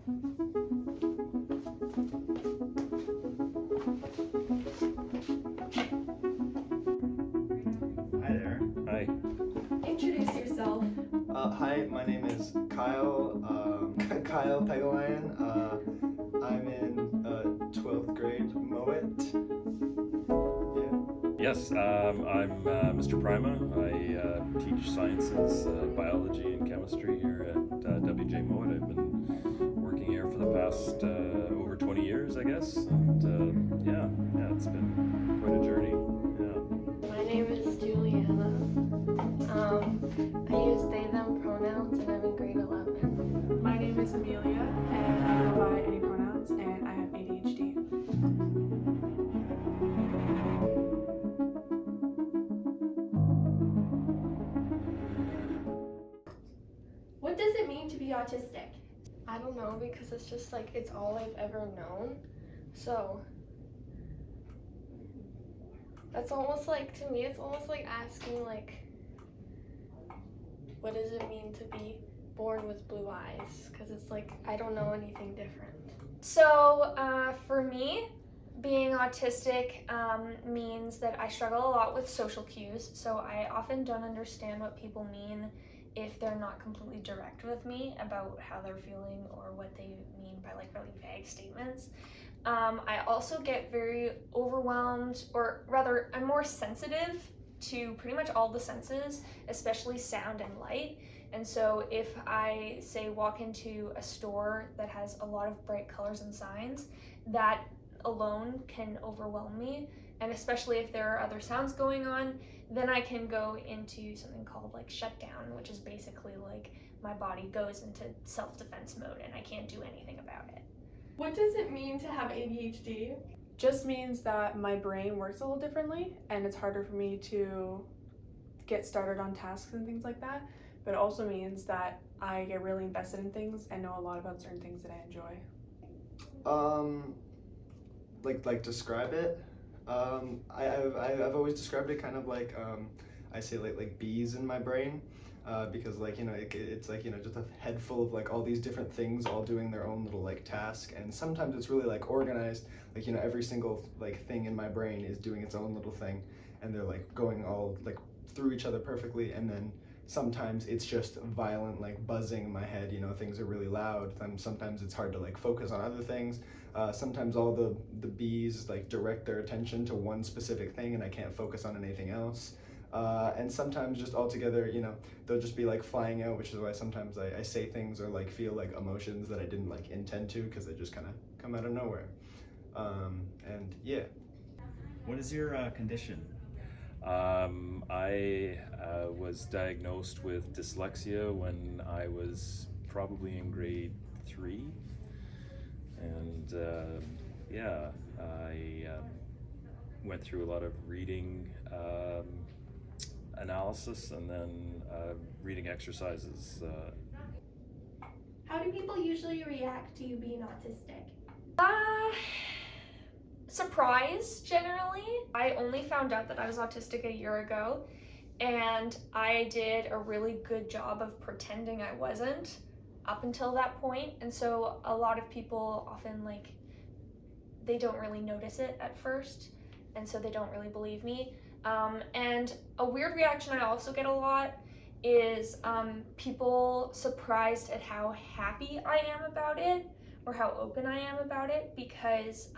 Hi there. Hi. Introduce yourself. Hi, my name is Kyle, Kyle Pegalion. I'm in 12th grade Mouat. Yeah. Yes, I'm Mr. Prima. I teach sciences, biology and chemistry here at WJ Mouat. I've been working here for the past over 20 years, I guess. And yeah, it's been quite a journey. Yeah. My name is Juliana. I use they, them pronouns and I'm in grade 11. My name is Amelia, and I go by any pronouns, and I have ADHD. What does it mean to be autistic? I don't know, because it's just like, it's all I've ever known. So, that's almost like, to me, it's almost like asking like, what does it mean to be born with blue eyes? Because it's like, I don't know anything different. So for me, being autistic means that I struggle a lot with social cues. So I often don't understand what people mean if they're not completely direct with me about how they're feeling or what they mean by like really vague statements. I also get very overwhelmed, or rather, I'm more sensitive to pretty much all the senses, especially sound and light. And so if I say walk into a store that has a lot of bright colors and signs, that alone can overwhelm me. And especially if there are other sounds going on, then I can go into something called like shutdown, which is basically like my body goes into self-defense mode and I can't do anything about it. What does it mean to have ADHD? Just means that my brain works a little differently, and it's harder for me to get started on tasks and things like that. But it also means that I get really invested in things and know a lot about certain things that I enjoy. Like describe it. I've always described it kind of like I say like bees in my brain. Because like it's like just a head full of like all these different things all doing their own little like task, and sometimes it's really like organized, like every single like thing in my brain is doing its own little thing, and they're like going all like through each other perfectly. And then sometimes it's just violent like buzzing in my head, things are really loud, and sometimes it's hard to like focus on other things. Sometimes all the bees like direct their attention to one specific thing and I can't focus on anything else. And sometimes just altogether, they'll just be like flying out, which is why sometimes I say things or like feel like emotions that I didn't like intend to, because they just kind of come out of nowhere. And yeah. What is your condition? I was diagnosed with dyslexia when I was probably in grade 3. And I went through a lot of reading analysis and then reading exercises. How do people usually react to you being autistic? Surprise, generally. I only found out that I was autistic a year ago, and I did a really good job of pretending I wasn't up until that point. And so a lot of people often they don't really notice it at first, and so they don't really believe me. And a weird reaction I also get a lot is people surprised at how happy I am about it, or how open I am about it, because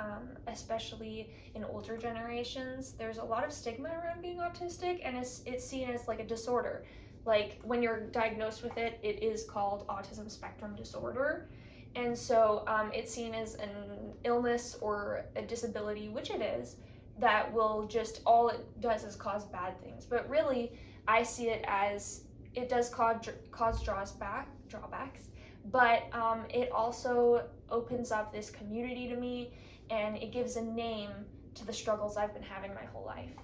especially in older generations, there's a lot of stigma around being autistic, and it's seen as like a disorder. Like when you're diagnosed with it, it is called autism spectrum disorder. And so it's seen as an illness or a disability, which it is, that will just, all it does is cause bad things. But really, I see it as, it does cause drawbacks, but it also opens up this community to me, and it gives a name to the struggles I've been having my whole life.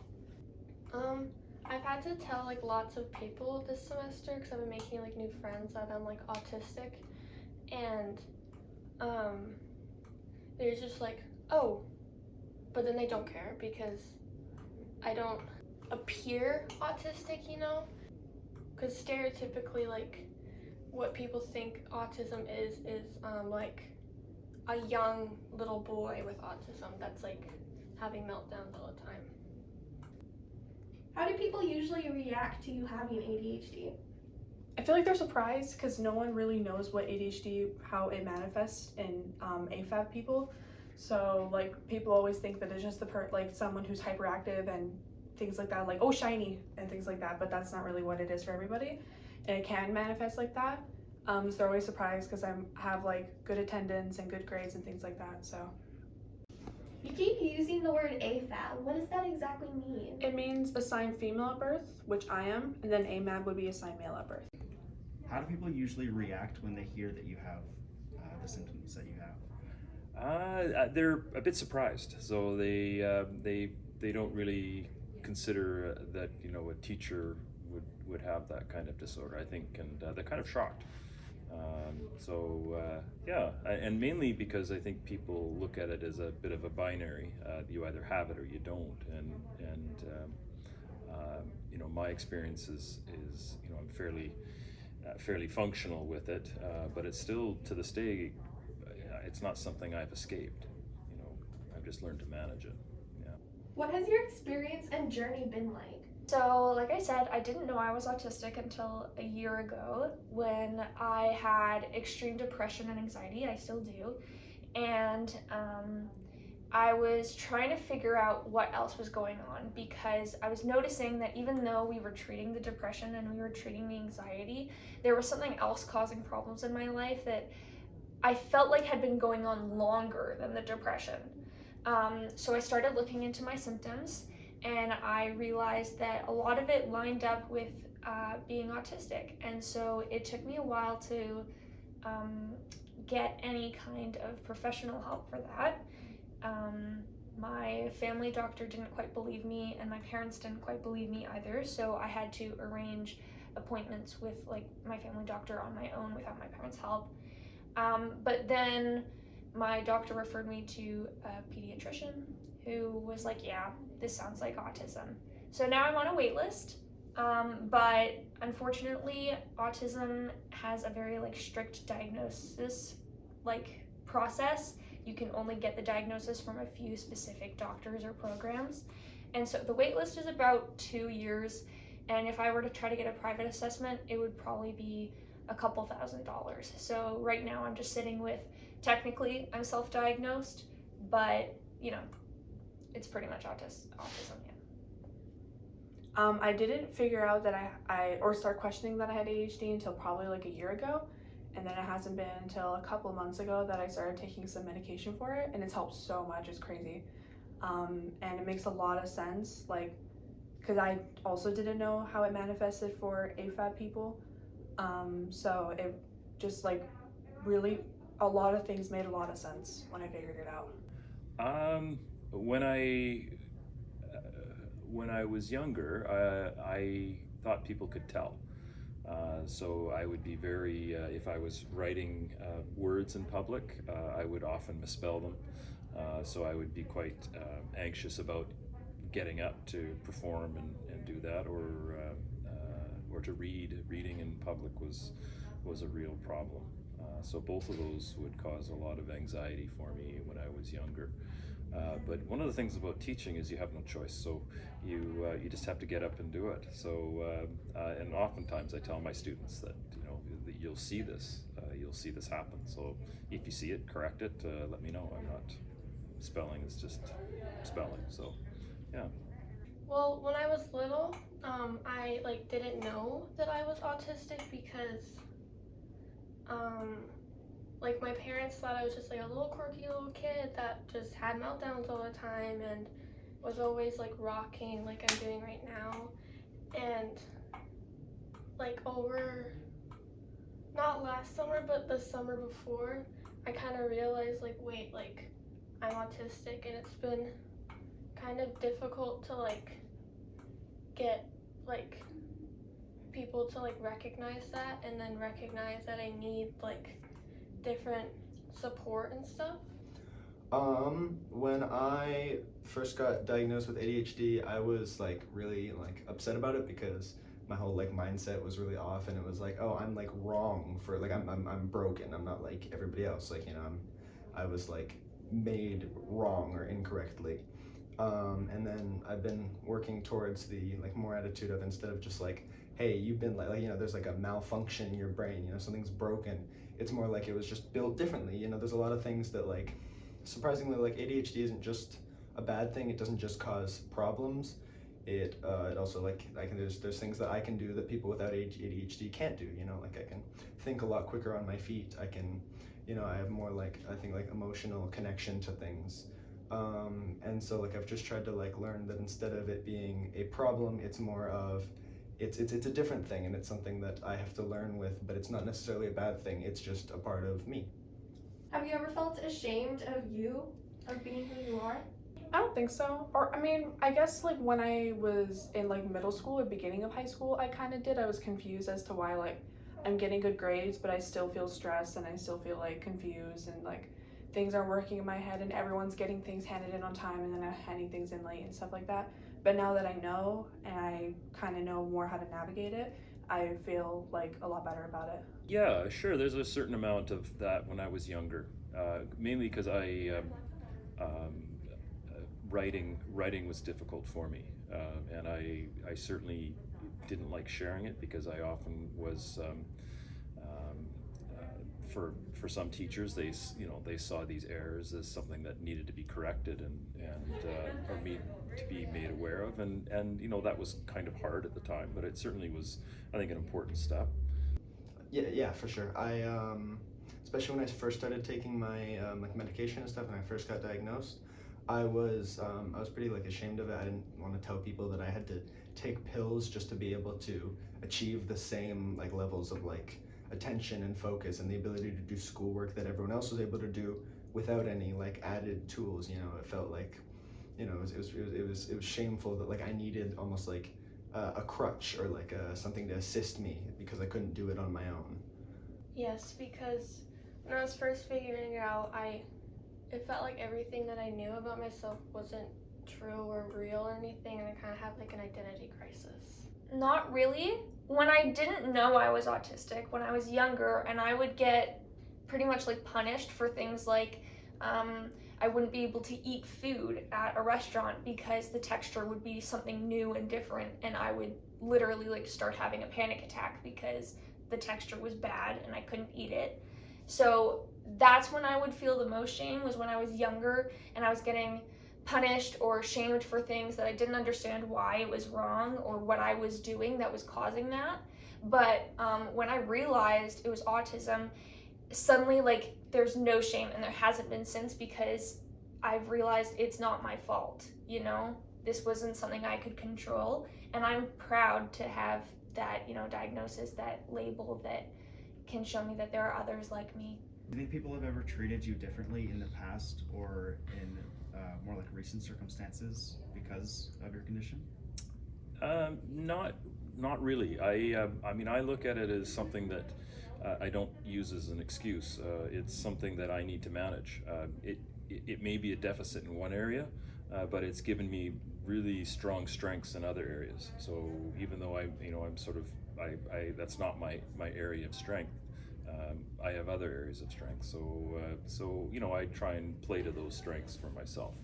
I've had to tell like lots of people this semester, because I've been making like new friends that I'm like autistic, and they're just like, oh, but then they don't care because I don't appear autistic, because stereotypically like what people think autism is like a young little boy with autism that's like having meltdowns all the time. How do people usually react to you having ADHD? I feel like they're surprised because no one really knows what ADHD, how it manifests in AFAB people. So like people always think that it's just like someone who's hyperactive and things like that, like oh shiny and things like that, but that's not really what it is for everybody, and it can manifest like that. So they're always surprised because I have like good attendance and good grades and things like that. So You keep using the word AFAB. What does that exactly mean? it means assigned female at birth, which I am, and then AMAB would be assigned male at birth. How do people usually react when they hear that you have the symptoms that you have? They're a bit surprised, so they don't really consider that a teacher would have that kind of disorder, I think, and they're kind of shocked. And mainly because I think people look at it as a bit of a binary. You either have it or you don't, and my experience is I'm fairly functional with it, but it's still, to this day, it's not something I've escaped. I've just learned to manage it. Yeah. What has your experience and journey been like? So, like I said, I didn't know I was autistic until a year ago when I had extreme depression and anxiety. I still do. And I was trying to figure out what else was going on, because I was noticing that even though we were treating the depression and we were treating the anxiety, there was something else causing problems in my life that I felt like had been going on longer than the depression. So I started looking into my symptoms, and I realized that a lot of it lined up with being autistic. And so it took me a while to get any kind of professional help for that. My family doctor didn't quite believe me, and my parents didn't quite believe me either, so I had to arrange appointments with like my family doctor on my own without my parents' help. But then my doctor referred me to a pediatrician who was like, yeah, this sounds like autism. So now I'm on a wait list, but unfortunately autism has a very strict diagnosis process. You can only get the diagnosis from a few specific doctors or programs, and so the wait list is about 2 years, and if I were to try to get a private assessment, it would probably be a couple $1,000s. So right now I'm just sitting with, technically I'm self-diagnosed, but it's pretty much autism, yeah. I didn't figure out that or start questioning that I had ADHD until probably a year ago, and then it hasn't been until a couple months ago that I started taking some medication for it, and it's helped so much. It's crazy. And it makes a lot of sense, because I also didn't know how it manifested for AFAB people. So it just really, a lot of things made a lot of sense when I figured it out. When I was younger, I thought people could tell. So I would be very, if I was writing words in public, I would often misspell them. So I would be quite anxious about getting up to perform and do that, or to reading in public was a real problem. So both of those would cause a lot of anxiety for me when I was younger. But one of the things about teaching is you have no choice, so you just have to get up and do it. So and oftentimes I tell my students that that you'll see this happen. So if you see it, correct it. Let me know. I'm not spelling; it's just spelling. So yeah. Well, when I was little, I didn't know that I was autistic because my parents thought I was just a little quirky little kid that just had meltdowns all the time and was always rocking like I'm doing right now. And over, not last summer, but the summer before, I kind of realized wait, I'm autistic, and it's been kind of difficult to get people to recognize that, and then recognize that I need different support and stuff. When I first got diagnosed with ADHD, I was really upset about it because my whole like mindset was really off, and it was like, oh, I'm like wrong for like I'm broken. I'm not like everybody else. Like, you know, I was like made wrong or incorrectly. And then I've been working towards the like more attitude of, instead of just like, hey, you've been like, you know, there's like a malfunction in your brain, you know, something's broken. It's more like it was just built differently. You know, there's a lot of things that like, surprisingly, like ADHD isn't just a bad thing. It doesn't just cause problems. It also like there's things that I can do that people without ADHD can't do. You know, like I can think a lot quicker on my feet. I can, you know, I have more like, I think like emotional connection to things. And so like I've just tried to like learn that instead of it being a problem, it's more of it's a different thing, and it's something that I have to learn with, but it's not necessarily a bad thing. It's just a part of me. Have you ever felt ashamed of being who you are? I don't think so. Or I mean, I guess like when I was in like middle school or beginning of high school, I kind of did. I was confused as to why like I'm getting good grades, but I still feel stressed and I still feel like confused, and like things aren't working in my head, and everyone's getting things handed in on time and then I'm handing things in late and stuff like that. But now that I know and I kind of know more how to navigate it, I feel like a lot better about it. Yeah, sure. There's a certain amount of that when I was younger, mainly because writing was difficult for me, and I certainly didn't like sharing it, because I often was for some teachers, they saw these errors as something that needed to be corrected and or to be made aware of, and you know, that was kind of hard at the time, but it certainly was, I think, an important step. Yeah, for sure. I especially when I first started taking my like medication and stuff, and I first got diagnosed, I was pretty like ashamed of it. I didn't want to tell people that I had to take pills just to be able to achieve the same like levels of like attention and focus and the ability to do schoolwork that everyone else was able to do without any like added tools. You know, it felt like, you know, it was shameful that like I needed almost like a crutch or like something to assist me, because I couldn't do it on my own. Yes, because when I was first figuring it out, it felt like everything that I knew about myself wasn't true or real or anything, and I kind of had like an identity crisis. Not really. When I didn't know I was autistic, when I was younger, and I would get pretty much like punished for things like I wouldn't be able to eat food at a restaurant because the texture would be something new and different, and I would literally like start having a panic attack because the texture was bad and I couldn't eat it. So that's when I would feel the most shame, was when I was younger and I was getting punished or shamed for things that I didn't understand why it was wrong or what I was doing that was causing that. But when I realized it was autism, suddenly like there's no shame, and there hasn't been since, because I've realized it's not my fault. You know, this wasn't something I could control, and I'm proud to have that, you know, diagnosis, that label that can show me that there are others like me. Do you think people have ever treated you differently in the past or in more like recent circumstances because of your condition? Not really. I mean, I look at it as something that I don't use as an excuse. It's something that I need to manage. It may be a deficit in one area, but it's given me really strong strengths in other areas. So even though I'm sort of, that's not my area of strength, I have other areas of strength. So you know, I try and play to those strengths for myself.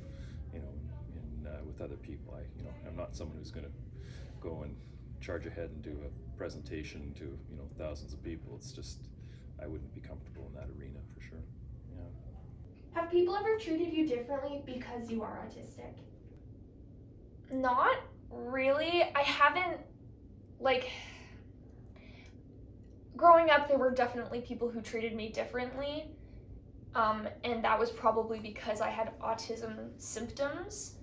You know, with other people, I'm not someone who's going to go and charge ahead and do a presentation to, you know, thousands of people. It's just, I wouldn't be comfortable in that arena for sure. Yeah. Have people ever treated you differently because you are autistic? Not really. I haven't, like, growing up, there were definitely people who treated me differently, and that was probably because I had autism symptoms,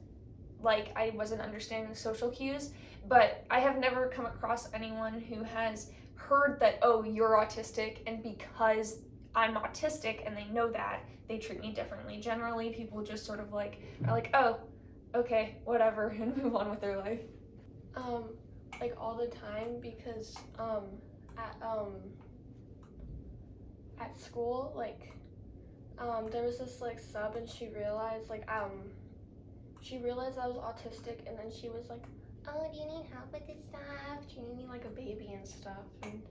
like I wasn't understanding the social cues. But I have never come across anyone who has heard that, oh, you're autistic, and because I'm autistic and they know that, they treat me differently. Generally, people just sort of like are like, oh, okay, whatever, and move on with their life. Like all the time, because at school, like there was this like sub, and she realized I was autistic, and then she was like, oh, do you need help with this stuff? Treating me like a baby and stuff. And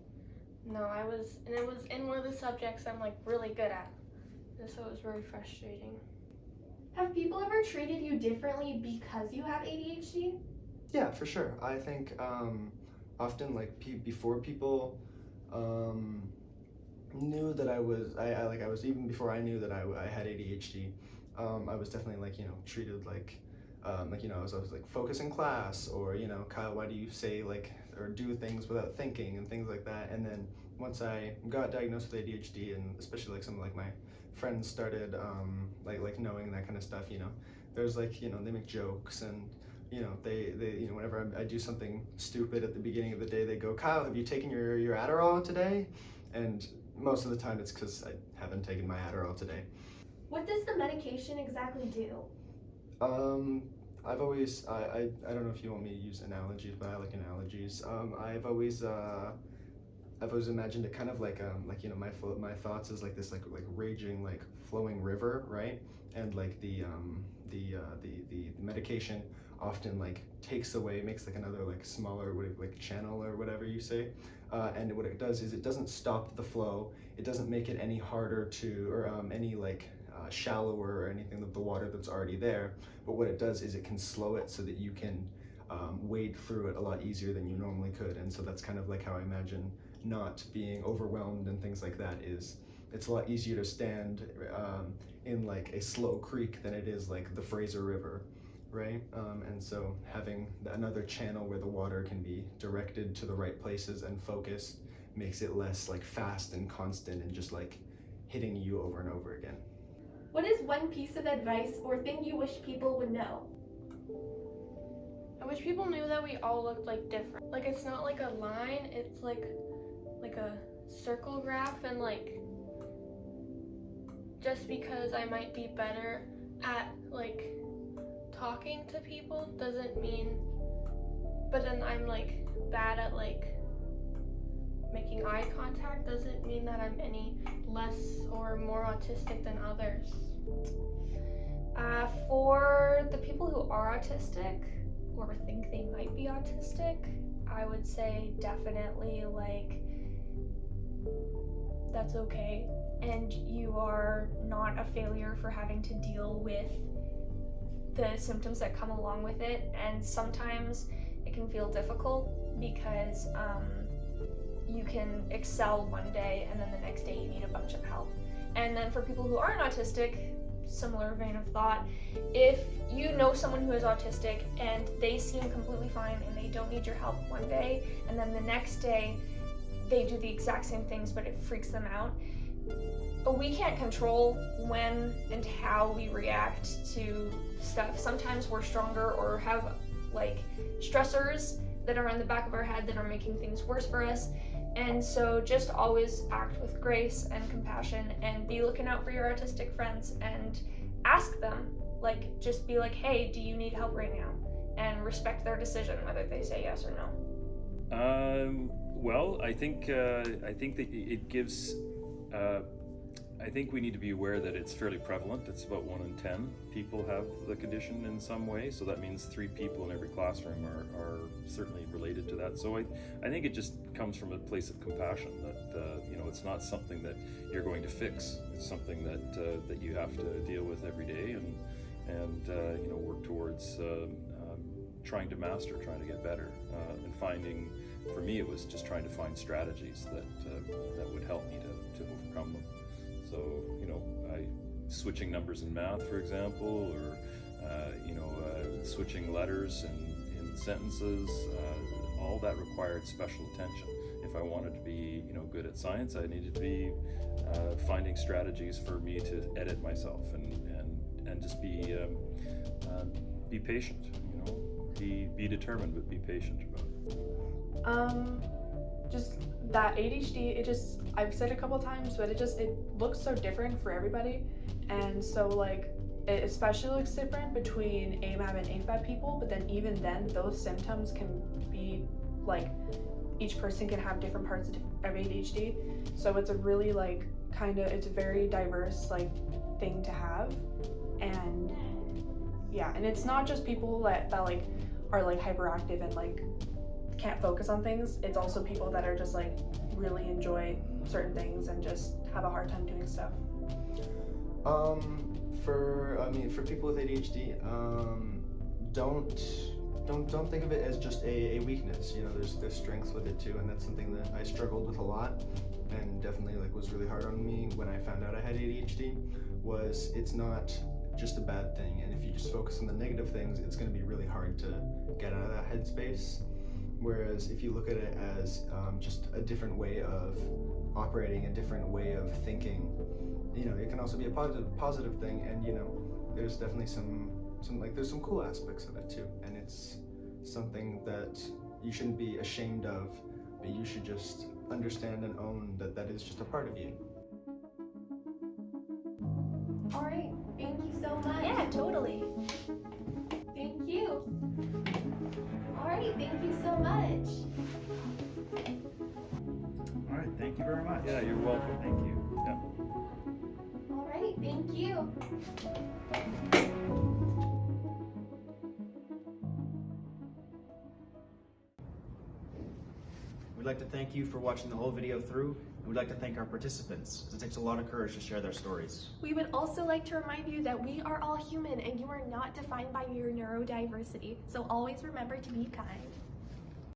no, it was in one of the subjects I'm like really good at. And so it was very frustrating. Have people ever treated you differently because you have ADHD? Yeah, for sure. I think often like before people knew that I was even before I knew that I had ADHD, I was definitely like, you know, treated like, you know, I was like focus in class, or, you know, Kyle, why do you say like or do things without thinking and things like that. And then once I got diagnosed with ADHD, and especially like some of like my friends started like knowing that kind of stuff, you know, there's like, you know, they make jokes, and you know, they you know, whenever I do something stupid at the beginning of the day, they go, Kyle, have you taken your Adderall today? And most of the time it's because I haven't taken my Adderall today. What does the medication exactly do? I've always, I don't know if you want me to use analogies, but I like analogies. I've always imagined it kind of like you know, my thoughts is like this like raging like flowing river, right? And like the medication often like takes away, makes like another like smaller like channel or whatever you say, and what it does is it doesn't stop the flow. It doesn't make it any harder to, or any like shallower or anything of the water that's already there. But what it does is it can slow it so that you can wade through it a lot easier than you normally could. And so that's kind of like how I imagine not being overwhelmed and things like that is. It's a lot easier to stand in like a slow creek than it is like the Fraser River, right? And so having another channel where the water can be directed to the right places and focused makes it less like fast and constant and just like hitting you over and over again. What is one piece of advice or thing you wish people would know? I wish people knew that we all looked like different. Like it's not like a line, it's like a circle graph, and like just because I might be better at like talking to people doesn't mean, but then I'm like bad at like making eye contact doesn't mean that I'm any less or more autistic than others. For the people who are autistic or think they might be autistic, I would say definitely like that's okay, and you are not a failure for having to deal with the symptoms that come along with it. And sometimes it can feel difficult because you can excel one day and then the next day you need a bunch of help. And then for people who aren't autistic, similar vein of thought, if you know someone who is autistic and they seem completely fine and they don't need your help one day, and then the next day they do the exact same things but it freaks them out, we can't control when and how we react to stuff. Sometimes we're stronger or have like stressors that are in the back of our head that are making things worse for us. And so just always act with grace and compassion, and be looking out for your autistic friends and ask them, like just be like, hey, do you need help right now? And respect their decision whether they say yes or no. Well, I think that it gives. I think we need to be aware that it's fairly prevalent. It's about 1 in 10 people have the condition in some way. So that means 3 people in every classroom are certainly related to that. So I think it just comes from a place of compassion that you know, it's not something that you're going to fix. It's something that you have to deal with every day and you know, work towards trying to master, trying to get better, and finding. For me, it was just trying to find strategies that would help me to overcome them. So, you know, switching numbers in math, for example, or you know, switching letters in sentences, all that required special attention. If I wanted to be, you know, good at science, I needed to be finding strategies for me to edit myself and just be patient. You know, be determined, but be patient about it. Just that ADHD, I've said a couple times, but it looks so different for everybody. And so like, it especially looks different between AMAB and AFAB people, but then even then, those symptoms can be like, each person can have different parts of ADHD. So it's a really like, it's a very diverse like thing to have. And yeah, and it's not just people that like are like hyperactive and like can't focus on things. It's also people that are just like really enjoy certain things and just have a hard time doing stuff. For people with ADHD, don't think of it as just a weakness. You know, there's strengths with it too, and that's something that I struggled with a lot, and definitely like was really hard on me when I found out I had ADHD. Was it's not just a bad thing, and if you just focus on the negative things, it's going to be really hard to get out of that headspace. Whereas if you look at it as just a different way of operating, a different way of thinking, you know, it can also be a positive thing, and you know, there's definitely some there's some cool aspects of it too, and it's something that you shouldn't be ashamed of, but you should just understand and own that that is just a part of you. All right, thank you so much. Yeah, totally. Thank you. All right, thank you so much. All right, thank you very much. Yeah, you're welcome. Thank you. Yeah. All right, thank you. We'd like to thank you for watching the whole video through, and we'd like to thank our participants, because it takes a lot of courage to share their stories. We would also like to remind you that we are all human and you are not defined by your neurodiversity, so always remember to be kind.